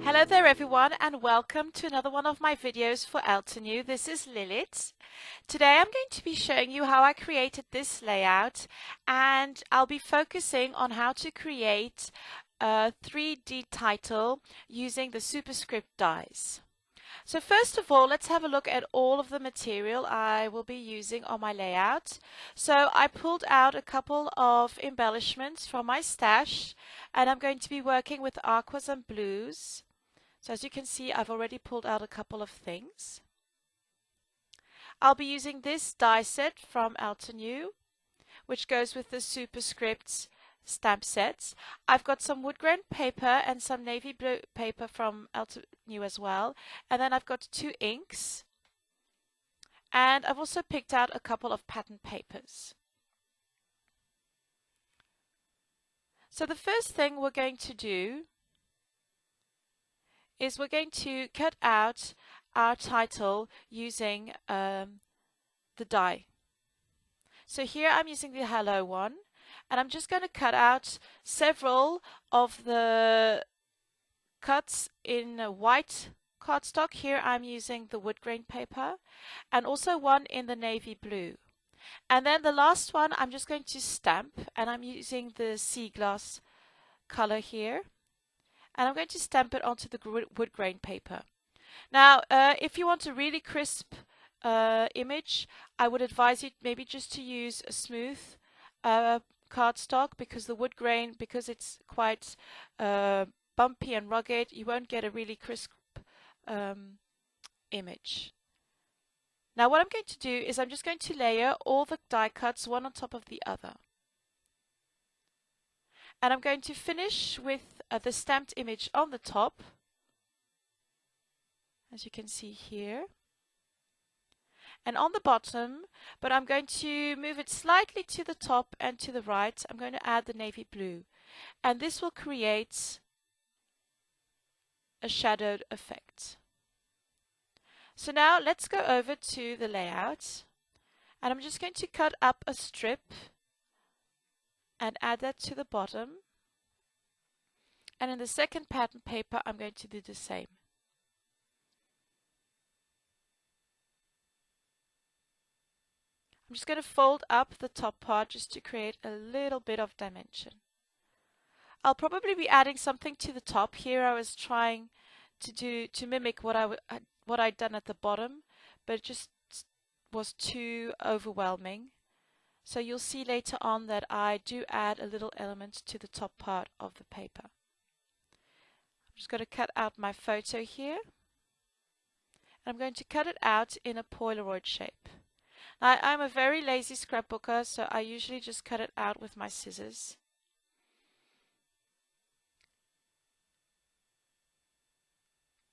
Hello there everyone and welcome to another one of my videos for Eltenu. This is Lilith. Today I'm going to be showing you how I created this layout, and I'll be focusing on how to create a 3D title using the superscript dies. So first of all, let's have a look at all of the material I will be using on my layout. So I pulled out a couple of embellishments from my stash, and I'm going to be working with aquas and blues. So as you can see, I've already pulled out a couple of things. I'll be using this die set from Eltenu, which goes with the superscript stamp sets. I've got some wood grain paper and some navy blue paper from Eltenu as well. And then I've got 2 inks. And I've also picked out a couple of pattern papers. So the first thing we're going to do is we're going to cut out our title using the die. So here I'm using the hello one, and I'm just going to cut out several of the cuts in white cardstock. Here I'm using the wood grain paper, and also one in the navy blue. And then the last one I'm just going to stamp, and I'm using the sea glass color here. And I'm going to stamp it onto the wood grain paper. Now, if you want a really crisp image, I would advise you maybe just to use a smooth cardstock, because the wood grain, because it's quite bumpy and rugged, you won't get a really crisp image. Now what I'm going to do is I'm just going to layer all the die cuts one on top of the other. And I'm going to finish with the stamped image on the top, as you can see here, and on the bottom, but I'm going to move it slightly to the top and to the right. I'm going to add the navy blue, and this will create a shadowed effect. So now let's go over to the layout, and I'm just going to cut up a strip and add that to the bottom. And in the second pattern paper, I'm going to do the same. I'm just going to fold up the top part just to create a little bit of dimension. I'll probably be adding something to the top. Here I was trying to mimic what I'd done at the bottom, but it just was too overwhelming. So you'll see later on that I do add a little element to the top part of the paper. I'm just going to cut out my photo here, and I'm going to cut it out in a Polaroid shape. Now, I'm a very lazy scrapbooker, so I usually just cut it out with my scissors.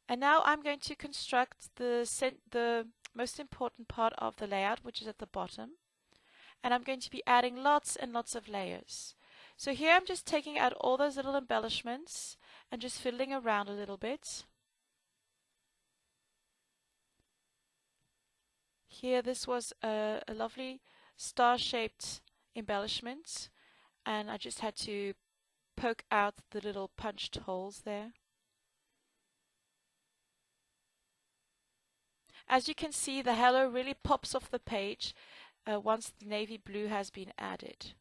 And now I'm going to construct the most important part of the layout, which is at the bottom. And I'm going to be adding lots and lots of layers. So here I'm just taking out all those little embellishments and just fiddling around a little bit. Here this was a lovely star-shaped embellishment, and I just had to poke out the little punched holes there. As you can see, the hello really pops off the page once the navy blue has been added.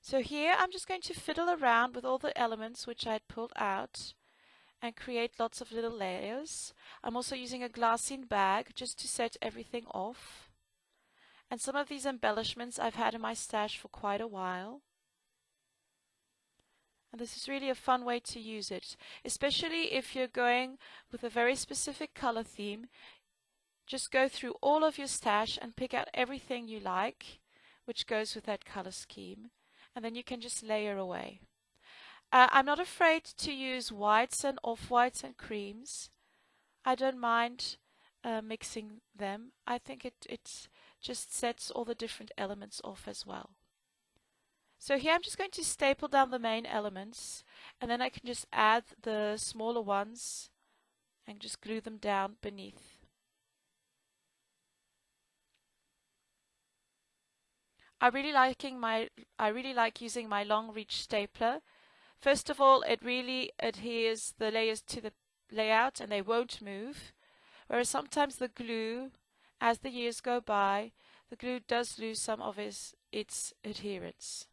So here I'm just going to fiddle around with all the elements which I had pulled out and create lots of little layers. I'm also using a glassine bag just to set everything off. And some of these embellishments I've had in my stash for quite a while. And this is really a fun way to use it, especially if you're going with a very specific color theme. Just go through all of your stash and pick out everything you like, which goes with that color scheme, and then you can just layer away. I'm not afraid to use whites and off-whites and creams. I don't mind mixing them. I think it just sets all the different elements off as well. So here I'm just going to staple down the main elements, and then I can just add the smaller ones and just glue them down beneath. I really like using my long reach stapler First of all, it really adheres the layers to the layout and they won't move. Whereas sometimes the glue, as the years go by, the glue does lose some of its adherence.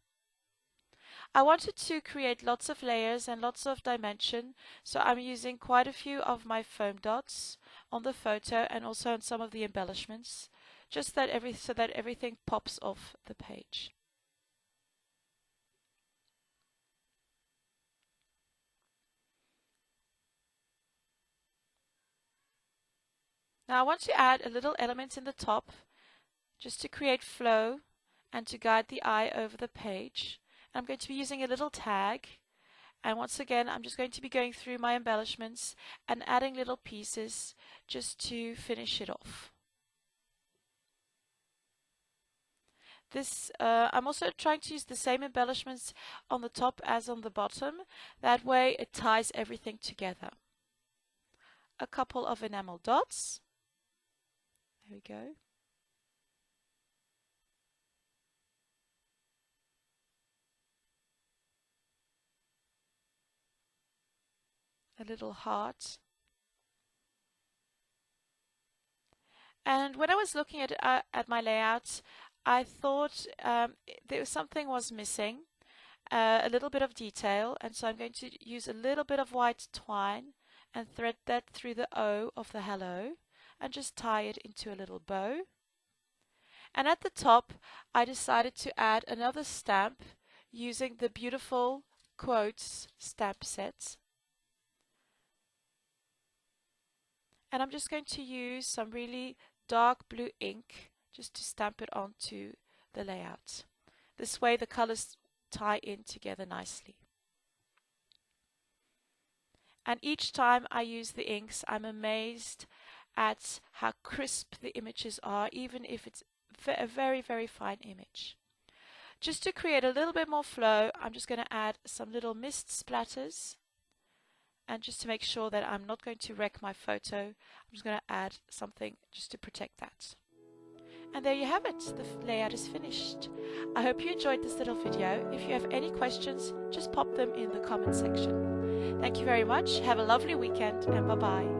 I wanted to create lots of layers and lots of dimension, so I'm using quite a few of my foam dots on the photo and also on some of the embellishments, just that so that everything pops off the page. Now I want to add a little element in the top just to create flow and to guide the eye over the page. I'm going to be using a little tag, and once again I'm just going to be going through my embellishments and adding little pieces just to finish it off. I'm also trying to use the same embellishments on the top as on the bottom. That way it ties everything together. A couple of enamel dots. There we go. A little heart. And when I was looking at my layout, I thought something was missing, a little bit of detail, and so I'm going to use a little bit of white twine and thread that through the O of the hello and just tie it into a little bow. And at the top, I decided to add another stamp using the beautiful quotes stamp set. And I'm just going to use some really dark blue ink just to stamp it onto the layout. This way the colors tie in together nicely. And each time I use the inks, I'm amazed at how crisp the images are, even if it's a very, very fine image. Just to create a little bit more flow, I'm just going to add some little mist splatters. And just to make sure that I'm not going to wreck my photo, I'm just going to add something just to protect that. And there you have it. The layout is finished. I hope you enjoyed this little video. If you have any questions, just pop them in the comment section. Thank you very much. Have a lovely weekend and bye-bye.